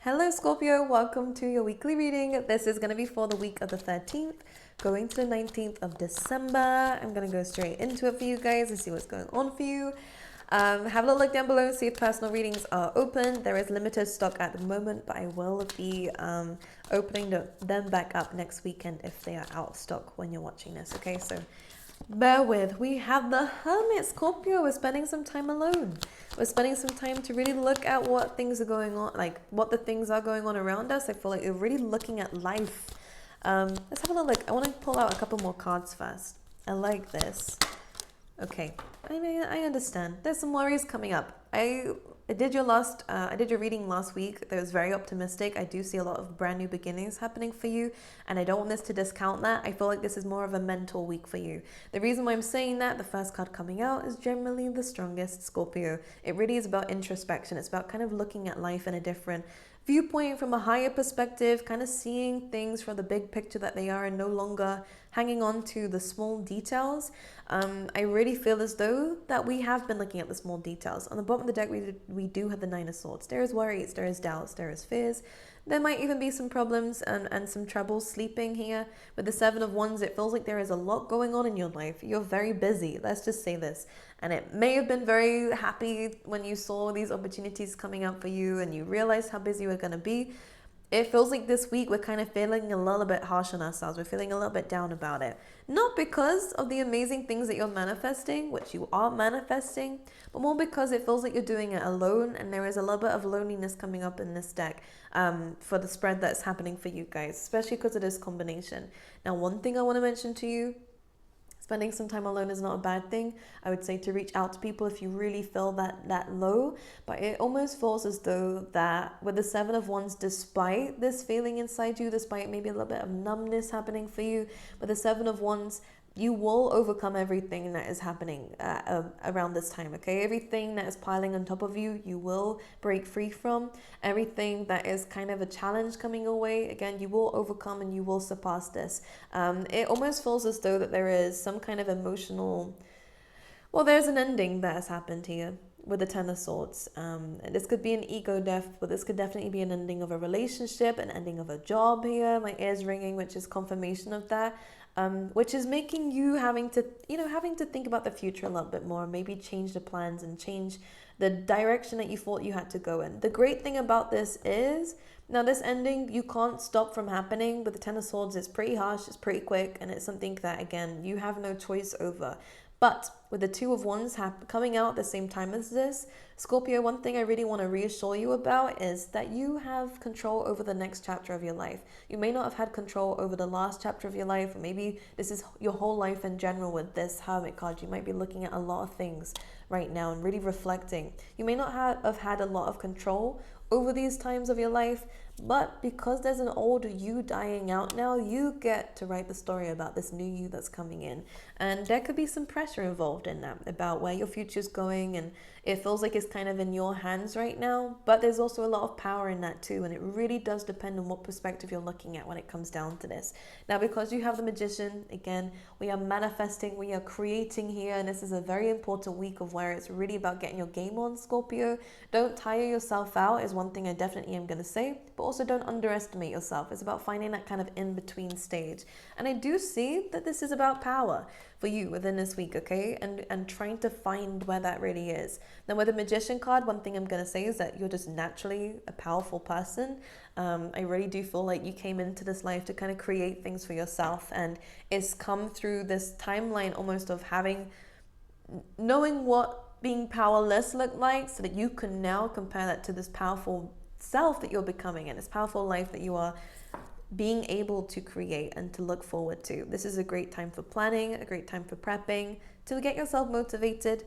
Hello Scorpio, welcome to your weekly reading. This is going to be for the week of the 13th, going to the 19th of December. I'm going to go straight into it for you guys and see what's going on for you. Have a little look down below, see if personal readings are open. There is limited stock at the moment, but I will be opening them back up next weekend if they are out of stock when you're watching this, okay? So bear with. We have the Hermit, Scorpio. We're spending some time alone. We're spending some time to really look at what things are going on, like what the things are going on around us. I feel like we're really looking at life. Let's have a little look. I want to pull out a couple more cards first. I like this. Okay, I mean, I understand. There's some worries coming up. I did your reading last week. That was very optimistic. I do see a lot of brand new beginnings happening for you, and I don't want this to discount that. I feel like this is more of a mental week for you. The reason why I'm saying that, the first card coming out is generally the strongest, Scorpio. It really is about introspection. It's about kind of looking at life in a different viewpoint, from a higher perspective, kind of seeing things from the big picture that they are and no longer hanging on to the small details. I really feel as though that we have been looking at the small details. On the bottom of the deck, we do have the Nine of Swords. There is worries, there is doubts, there is fears. There might even be some problems and some troubles sleeping here. With the Seven of Wands, it feels like there is a lot going on in your life. You're very busy, let's just say this. And it may have been very happy when you saw these opportunities coming up for you and you realized how busy you were going to be. It feels like this week we're kind of feeling a little bit harsh on ourselves. We're feeling a little bit down about it. Not because of the amazing things that you're manifesting, which you are manifesting, but more because it feels like you're doing it alone, and there is a little bit of loneliness coming up in this deck for the spread that's happening for you guys, especially because of this combination. Now, one thing I want to mention to you, spending some time alone is not a bad thing. I would say to reach out to people if you really feel that low. But it almost feels as though that with the Seven of Wands, despite this feeling inside you, despite maybe a little bit of numbness happening for you, but the Seven of Wands, you will overcome everything that is happening around this time, okay? Everything that is piling on top of you, you will break free from. Everything that is kind of a challenge coming your way, again, you will overcome and you will surpass this. It almost feels as though that there is some kind of emotional... Well, there's an ending that has happened here with the Ten of Swords. This could be an ego death, but this could definitely be an ending of a relationship, an ending of a job here. My ears ringing, which is confirmation of that. Which is making you having to think about the future a little bit more, maybe change the plans and change the direction that you thought you had to go in. The great thing about this is, now this ending, you can't stop from happening, but the Ten of Swords is pretty harsh, it's pretty quick, and it's something that, again, you have no choice over. But with the Two of Wands coming out at the same time as this, Scorpio, one thing I really want to reassure you about is that you have control over the next chapter of your life. You may not have had control over the last chapter of your life, or maybe this is your whole life in general with this Hermit card. You might be looking at a lot of things right now and really reflecting. You may not have had a lot of control over these times of your life, but because there's an old you dying out now, you get to write the story about this new you that's coming in. And there could be some pressure involved in that about where your future's going, and it feels like it's kind of in your hands right now, but there's also a lot of power in that too, and it really does depend on what perspective you're looking at when it comes down to this. Now, because you have the Magician, again, we are manifesting, we are creating here, and this is a very important week of where it's really about getting your game on, Scorpio. Don't tire yourself out is one thing I definitely am going to say, but also don't underestimate yourself. It's about finding that kind of in-between stage. And I do see that this is about power for you within this week, okay? And trying to find where that really is. Now, with the Magician card, one thing I'm going to say is that you're just naturally a powerful person. I really do feel like you came into this life to kind of create things for yourself, and it's come through this timeline almost of knowing what being powerless looked like, so that you can now compare that to this powerful self that you're becoming, and this powerful life that you are being able to create and to look forward to. This is a great time for planning, a great time for prepping, to get yourself motivated,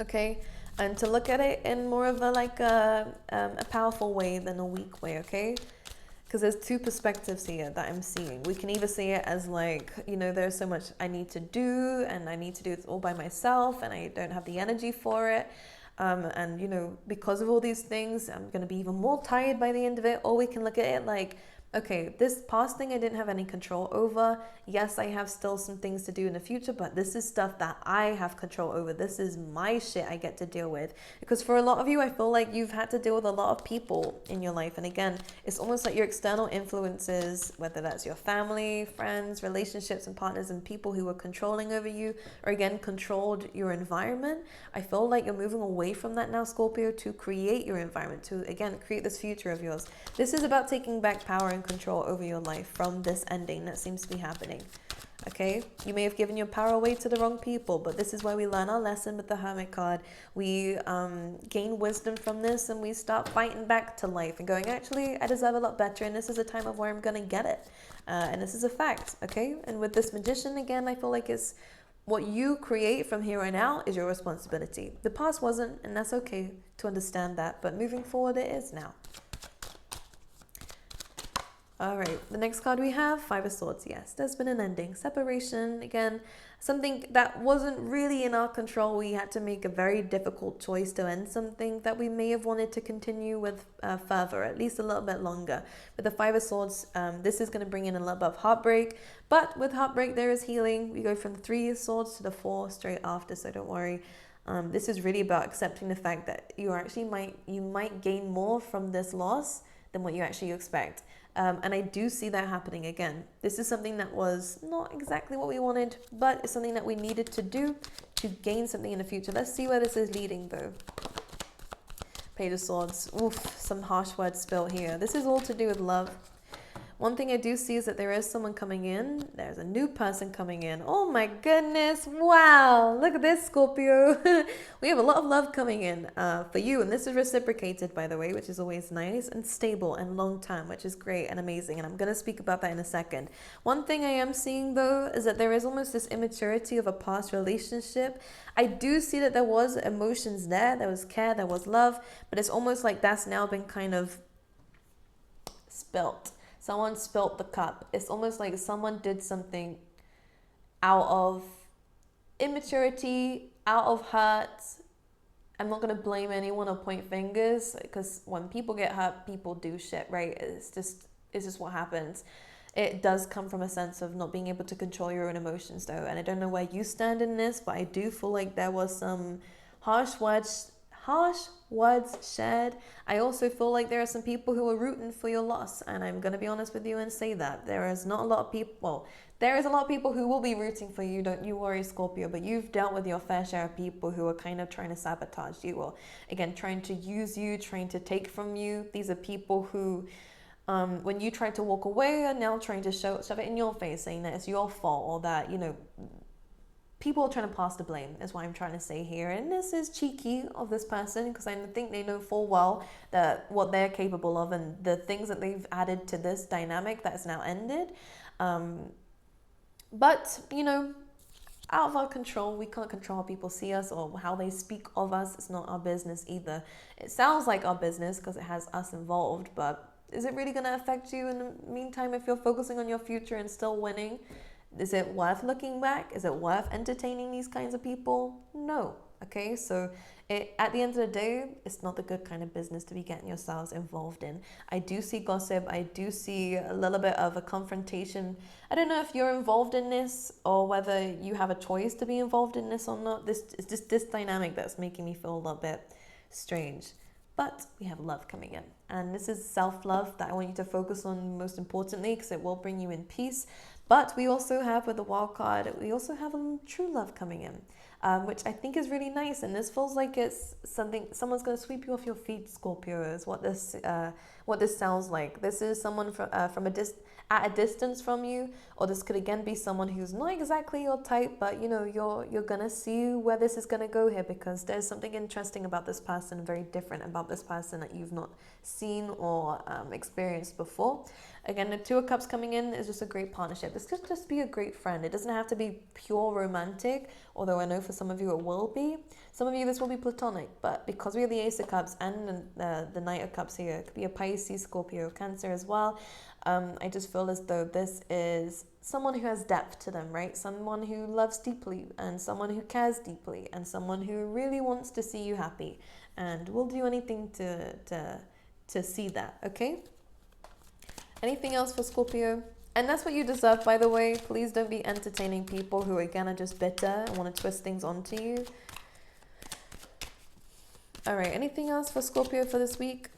okay? And to look at it in more of a powerful way than a weak way, okay? Because there's two perspectives here that I'm seeing. We can either see it as like, there's so much I need to do, and I need to do it all by myself, and I don't have the energy for it. And because of all these things, I'm going to be even more tired by the end of it. Or we can look at it like, okay, this past thing I didn't have any control over. Yes, I have still some things to do in the future, but this is stuff that I have control over. This is my shit I get to deal with. Because for a lot of you, I feel like you've had to deal with a lot of people in your life. And again, it's almost like your external influences, whether that's your family, friends, relationships and partners and people who were controlling over you, or again, controlled your environment. I feel like you're moving away from that now, Scorpio, to create your environment, to again, create this future of yours. This is about taking back power and control over your life from this ending that seems to be happening. Okay, you may have given your power away to the wrong people, but this is why we learn our lesson with the Hermit card. We gain wisdom from this, and we start fighting back to life and going, actually, I deserve a lot better, and this is a time of where I'm going to get it. And this is a fact, okay? And with this Magician, again, I feel like it's what you create from here on out is your responsibility. The past wasn't, and that's okay to understand that, but moving forward, it is now. All right, the next card we have, Five of Swords. Yes, there's been an ending, separation. Again, something that wasn't really in our control. We had to make a very difficult choice to end something that we may have wanted to continue with further, at least a little bit longer. With the Five of Swords, this is going to bring in a little bit of heartbreak. But with heartbreak, there is healing. We go from the Three of Swords to the Four straight after, so don't worry. This is really about accepting the fact that you might gain more from this loss than what you actually expect. And I do see that happening again. This is something that was not exactly what we wanted, but it's something that we needed to do to gain something in the future. Let's see where this is leading though. Page of Swords. Oof, some harsh words spilled here. This is all to do with love. One thing I do see is that there is someone coming in. There's a new person coming in. Oh my goodness. Wow. Look at this, Scorpio. We have a lot of love coming in for you. And this is reciprocated, by the way, which is always nice, and stable and long term, which is great and amazing. And I'm going to speak about that in a second. One thing I am seeing, though, is that there is almost this immaturity of a past relationship. I do see that there was emotions there. There was care. There was love. But it's almost like that's now been kind of spilt. Someone spilt the cup. It's almost like someone did something out of immaturity, out of hurt. I'm not going to blame anyone or point fingers, because when people get hurt, people do shit, right? It's just what happens. It does come from a sense of not being able to control your own emotions, though. And I don't know where you stand in this, but I do feel like there was some harsh words shared. I also feel like there are some people who are rooting for your loss, and I'm going to be honest with you and say that there is not a lot of people, well, there is a lot of people who will be rooting for you, don't you worry, Scorpio, but you've dealt with your fair share of people who are kind of trying to sabotage you, or again, trying to use you, trying to take from you. These are people who, when you try to walk away, are now trying to shove it in your face, saying that it's your fault, or that, you know, people are trying to pass the blame, is what I'm trying to say here. And this is cheeky of this person, because I think they know full well that what they're capable of and the things that they've added to this dynamic that is now ended. But, you know, out of our control, we can't control how people see us or how they speak of us. It's not our business either. It sounds like our business because it has us involved, but is it really going to affect you in the meantime if you're focusing on your future and still winning? Is it worth looking back? Is it worth entertaining these kinds of people? No. Okay, so at the end of the day, it's not the good kind of business to be getting yourselves involved in. I do see gossip. I do see a little bit of a confrontation. I don't know if you're involved in this or whether you have a choice to be involved in this or not. This is just this dynamic that's making me feel a little bit strange. But we have love coming in. And this is self-love that I want you to focus on most importantly, because it will bring you in peace. But we also have, with the wild card, we also have a true love coming in, which I think is really nice. And this feels like it's something, someone's going to sweep you off your feet, Scorpio, is what this sounds like. This is someone at a distance from you, or this could again be someone who's not exactly your type, but you know, you're gonna see where this is gonna go here, because there's something interesting about this person, very different about this person that you've not seen or experienced before. Again, the Two of Cups coming in is just a great partnership. This could just be a great friend. It doesn't have to be pure romantic, although I know for some of you it will be. Some of you this will be platonic, but because we have the Ace of Cups and the Knight of Cups here, it could be a Pisces, Scorpio, Cancer as well. I just feel as though this is someone who has depth to them, right? Someone who loves deeply, and someone who cares deeply, and someone who really wants to see you happy and will do anything to see that, okay? Anything else for Scorpio? And that's what you deserve, by the way. Please don't be entertaining people who, again, are just bitter and want to twist things onto you. All right, anything else for Scorpio for this week?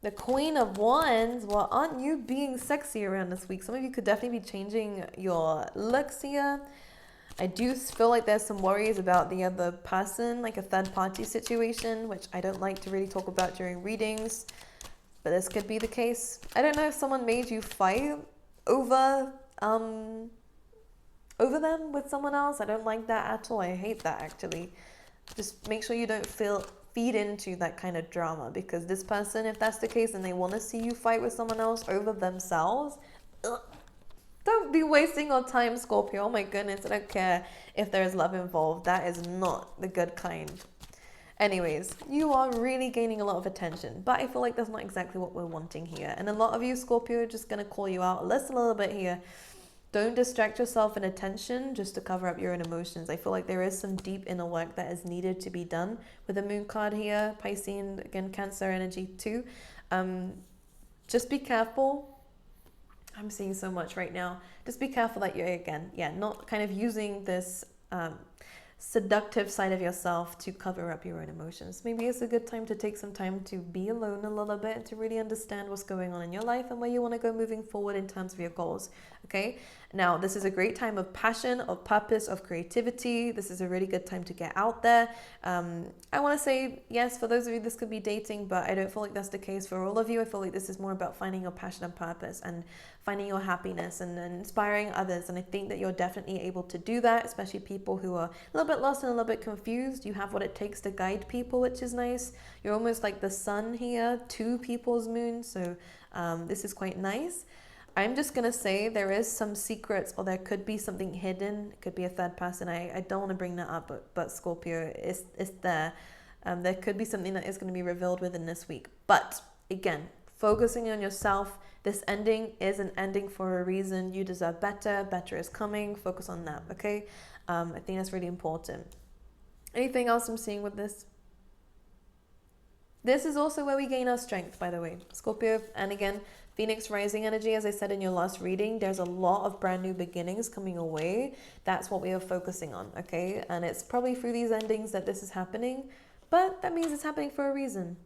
The Queen of Wands. Well, aren't you being sexy around this week? Some of you could definitely be changing your looks here. I do feel like there's some worries about the other person, like a third party situation, which I don't like to really talk about during readings, but this could be the case. I don't know if someone made you fight over them with someone else. I don't like that at all. I hate that, actually. Just make sure you don't feed into that kind of drama, because this person, if that's the case and they want to see you fight with someone else over themselves, don't be wasting your time, Scorpio. Oh my goodness, I don't care if there's love involved. That is not the good kind. Anyways, you are really gaining a lot of attention, but I feel like that's not exactly what we're wanting here. And a lot of you, Scorpio, are just going to call you out just a little bit here. Don't distract yourself in attention just to cover up your own emotions. I feel like there is some deep inner work that is needed to be done with the moon card here, Piscean, again, Cancer energy too. Just be careful. I'm seeing so much right now. Just be careful that you're, again, not kind of using this seductive side of yourself to cover up your own emotions. Maybe it's a good time to take some time to be alone a little bit and to really understand what's going on in your life and where you want to go moving forward in terms of your goals. Okay, now this is a great time of passion, of purpose, of creativity. This is a really good time to get out there. I want to say, yes, for those of you this could be dating, but I don't feel like that's the case for all of you. I feel like this is more about finding your passion and purpose and finding your happiness and inspiring others. And I think that you're definitely able to do that, especially people who are a little bit lost and a little bit confused. You have what it takes to guide people, which is nice. You're almost like the sun here to people's moon. So this is quite nice. I'm just going to say there is some secrets, or there could be something hidden. It could be a third person. I don't want to bring that up, but Scorpio, it's there. There could be something that is going to be revealed within this week. But again, focusing on yourself. This ending is an ending for a reason. You deserve better. Better is coming. Focus on that, okay? I think that's really important. Anything else I'm seeing with this? This is also where we gain our strength, by the way, Scorpio. And again, Phoenix rising energy, as I said in your last reading, there's a lot of brand new beginnings coming away. That's what we are focusing on, okay? And it's probably through these endings that this is happening, but that means it's happening for a reason.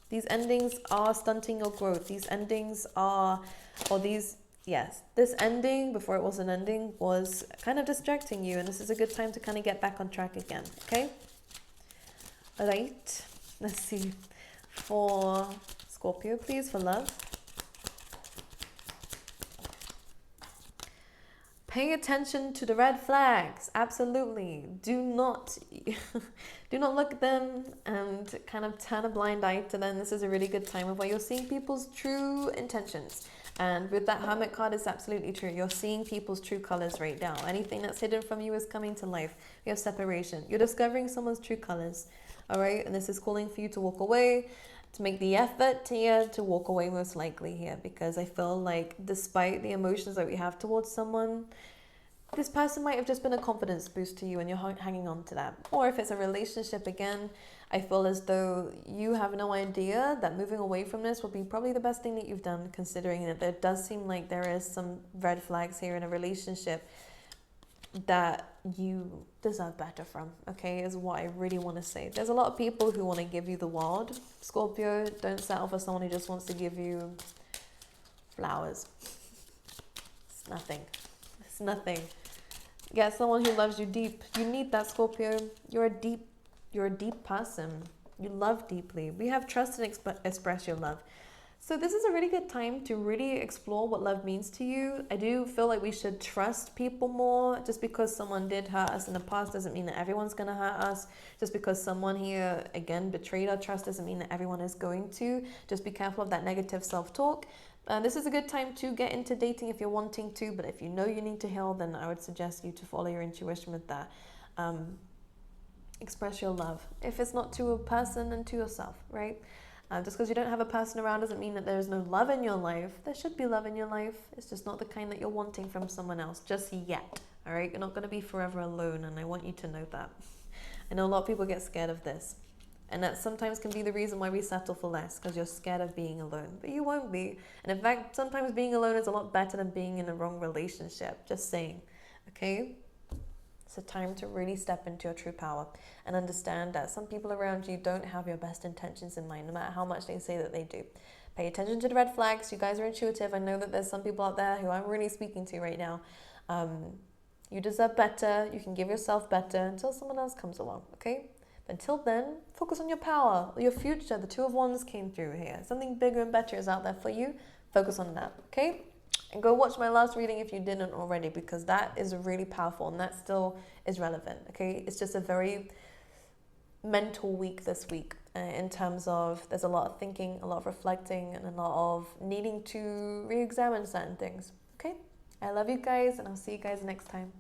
These endings are stunting your growth. These endings are, this ending, before it was an ending, was kind of distracting you. And this is a good time to kind of get back on track again, okay? All right, let's see. For Scorpio, please, for love. Pay attention to the red flags. Absolutely. Do not look at them and kind of turn a blind eye to them. This is a really good time of where you're seeing people's true intentions. And with that Hermit card, it's absolutely true. You're seeing people's true colors right now. Anything that's hidden from you is coming to life. You have separation. You're discovering someone's true colors. All right. And this is calling for you to walk away, to make the effort here to walk away, most likely here, because I feel like despite the emotions that we have towards someone, this person might have just been a confidence boost to you and you're hanging on to that. Or if it's a relationship, again, I feel as though you have no idea that moving away from this will be probably the best thing that you've done, considering that there does seem like there is some red flags here in a relationship that you deserve better from, okay, is what I really want to say. There's a lot of people who want to give you the world, Scorpio. Don't settle for someone who just wants to give you flowers. It's nothing. It's nothing. Get someone who loves you deep. You need that, Scorpio. You're a deep person. You love deeply. We have trust and express your love. So this is a really good time to really explore what love means to you. I do feel like we should trust people more. Just because someone did hurt us in the past doesn't mean that everyone's going to hurt us. Just because someone here, again, betrayed our trust doesn't mean that everyone is going to. Just be careful of that negative self-talk. This is a good time to get into dating if you're wanting to, but if you know you need to heal, then I would suggest you to follow your intuition with that. Express your love. If it's not to a person, then to yourself, right? Just because you don't have a person around doesn't mean that there's no love in your life. There should be love in your life. It's just not the kind that you're wanting from someone else just yet, all right? You're not going to be forever alone, and I want you to know that. I know a lot of people get scared of this. And that sometimes can be the reason why we settle for less, because you're scared of being alone. But you won't be. And in fact, sometimes being alone is a lot better than being in a wrong relationship. Just saying. Okay? It's a time to really step into your true power and understand that some people around you don't have your best intentions in mind, no matter how much they say that they do. Pay attention to the red flags. You guys are intuitive. I know that there's some people out there who I'm really speaking to right now. You deserve better. You can give yourself better until someone else comes along, okay? But until then, focus on your power, your future. The Two of Wands came through here. Something bigger and better is out there for you. Focus on that, okay? And go watch my last reading if you didn't already, because that is really powerful and that still is relevant, okay? It's just a very mental week this week in terms of there's a lot of thinking, a lot of reflecting, and a lot of needing to re-examine certain things, okay? I love you guys, and I'll see you guys next time.